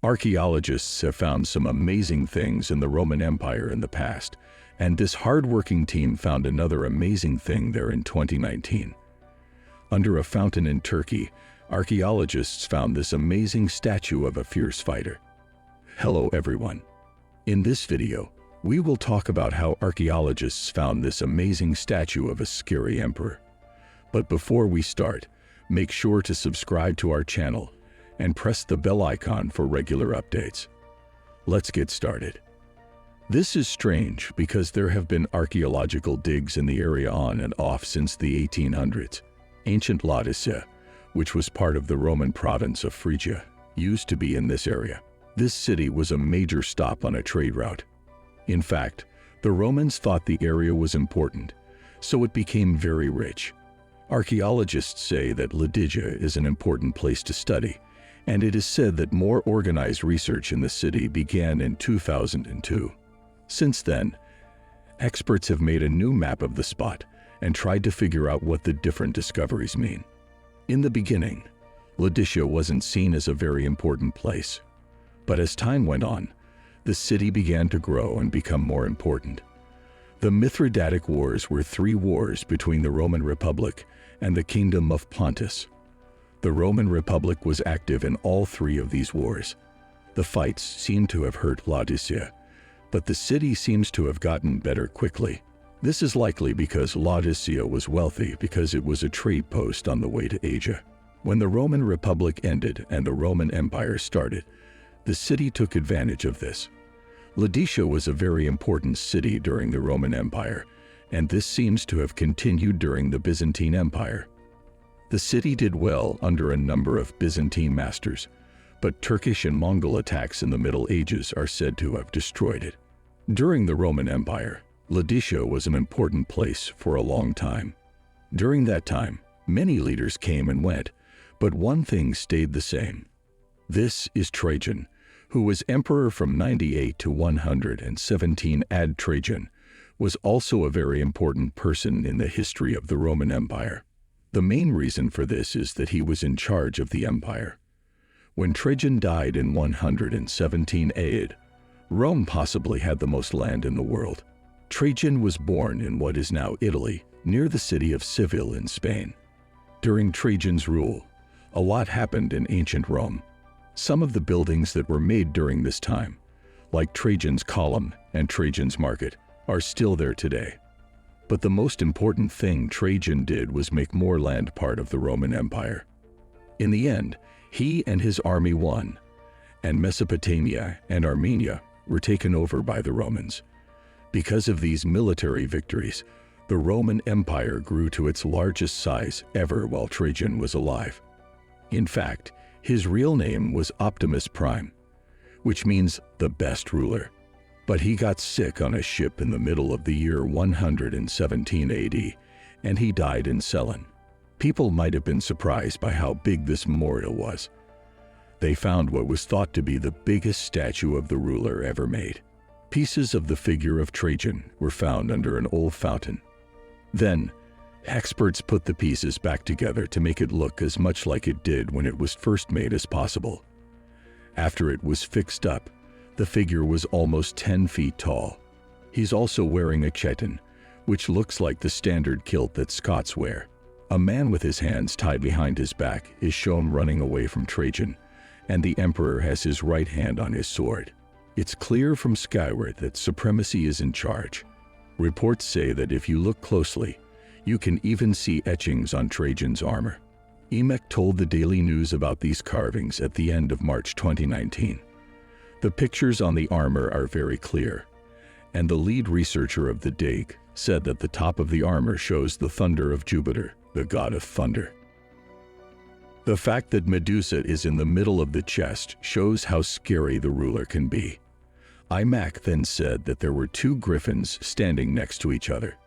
Archaeologists have found some amazing things in the Roman Empire in the past, and this hard-working team found another amazing thing there in 2019. Under a fountain in Turkey, archaeologists found this amazing statue of a fierce fighter. Hello everyone. In this video, we will talk about how archaeologists found this amazing statue of a scary emperor. But before we start, make sure to subscribe to our channel and press the bell icon for regular updates. Let's get started. This is strange because there have been archaeological digs in the area on and off since the 1800s. Ancient Laodicea, which was part of the Roman province of Phrygia, used to be in this area. This city was a major stop on a trade route. In fact, the Romans thought the area was important, so it became very rich. Archaeologists say that Laodicea is an important place to study, and it is said that more organized research in the city began in 2002. Since then, experts have made a new map of the spot and tried to figure out what the different discoveries mean. In the beginning, Laodicea wasn't seen as a very important place, but as time went on, the city began to grow and become more important. The Mithridatic Wars were 3 wars between the Roman Republic and the Kingdom of Pontus. The Roman Republic was active in all 3 of these wars. The fights seem to have hurt Laodicea, but the city seems to have gotten better quickly. This is likely because Laodicea was wealthy because it was a trade post on the way to Asia. When the Roman Republic ended and the Roman Empire started, the city took advantage of this. Laodicea was a very important city during the Roman Empire, and this seems to have continued during the Byzantine Empire. The city did well under a number of Byzantine masters, but Turkish and Mongol attacks in the Middle Ages are said to have destroyed it. During the Roman Empire, Laodicea was an important place for a long time. During that time, many leaders came and went, but one thing stayed the same. This is Trajan, who was emperor from 98 to 117 AD. Trajan was also a very important person in the history of the Roman Empire. The main reason for this is that he was in charge of the empire. When Trajan died in 117 AD, Rome possibly had the most land in the world. Trajan was born in what is now Italy, near the city of Seville in Spain. During Trajan's rule, a lot happened in ancient Rome. Some of the buildings that were made during this time, like Trajan's Column and Trajan's Market, are still there today. But the most important thing Trajan did was make more land part of the Roman Empire. In the end, he and his army won, and Mesopotamia and Armenia were taken over by the Romans. Because of these military victories, the Roman Empire grew to its largest size ever while Trajan was alive. In fact, his real name was Optimus Prime, which means the best ruler. But he got sick on a ship in the middle of the year 117 AD, and he died in Cellon. People might have been surprised by how big this memorial was. They found what was thought to be the biggest statue of the ruler ever made. Pieces of the figure of Trajan were found under an old fountain. Then, experts put the pieces back together to make it look as much like it did when it was first made as possible. After it was fixed up, the figure was almost 10 feet tall. He's also wearing a chiton, which looks like the standard kilt that Scots wear. A man with his hands tied behind his back is shown running away from Trajan, and the emperor has his right hand on his sword. It's clear from skyward that supremacy is in charge. Reports say that if you look closely, you can even see etchings on Trajan's armor. EMEC told the Daily News about these carvings at the end of March 2019. The pictures on the armor are very clear, and the lead researcher of the dig said that the top of the armor shows the thunder of Jupiter, the god of thunder. The fact that Medusa is in the middle of the chest shows how scary the ruler can be. IMAC then said that there were 2 griffins standing next to each other.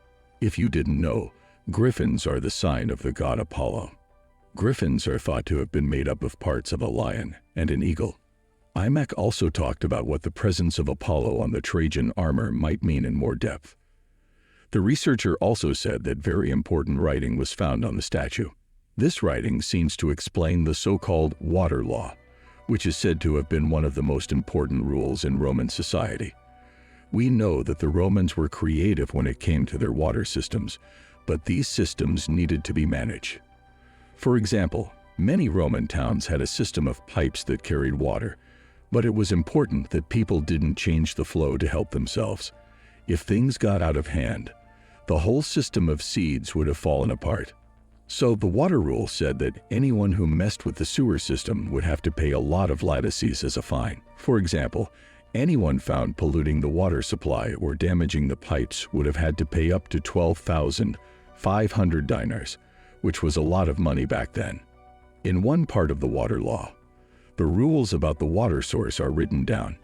If you didn't know, griffins are the sign of the god Apollo. Griffins are thought to have been made up of parts of a lion and an eagle. IMAC also talked about what the presence of Apollo on the Trajan armor might mean in more depth. The researcher also said that very important writing was found on the statue. This writing seems to explain the so-called water law, which is said to have been one of the most important rules in Roman society. We know that the Romans were creative when it came to their water systems, but these systems needed to be managed. For example, many Roman towns had a system of pipes that carried water, but it was important that people didn't change the flow to help themselves. If things got out of hand, the whole system of seeds would have fallen apart. So the water rule said that anyone who messed with the sewer system would have to pay a lot of laticces as a fine. For example, anyone found polluting the water supply or damaging the pipes would have had to pay up to 12,500 dinars, which was a lot of money back then. In one part of the water law, the rules about the water source are written down.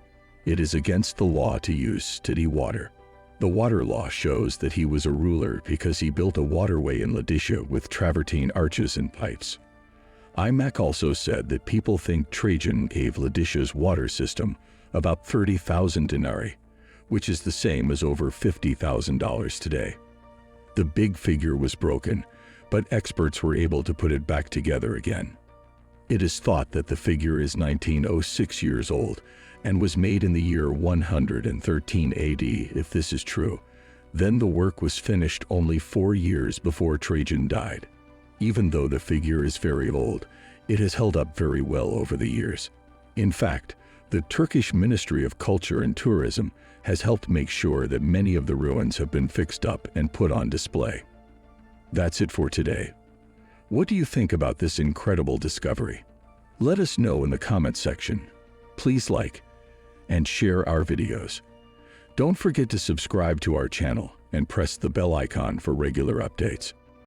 It is against the law to use city water. The water law shows that he was a ruler because he built a waterway in Laodicea with travertine arches and pipes. IMAC also said that people think Trajan gave Laodicea's water system about 30,000 denarii, which is the same as over $50,000 today. The big figure was broken, but experts were able to put it back together again. It is thought that the figure is 1906 years old and was made in the year 113 AD. If this is true, then the work was finished only 4 years before Trajan died. Even though the figure is very old, it has held up very well over the years. In fact, the Turkish Ministry of Culture and Tourism has helped make sure that many of the ruins have been fixed up and put on display. That's it for today. What do you think about this incredible discovery? Let us know in the comment section. Please like and share our videos. Don't forget to subscribe to our channel and press the bell icon for regular updates.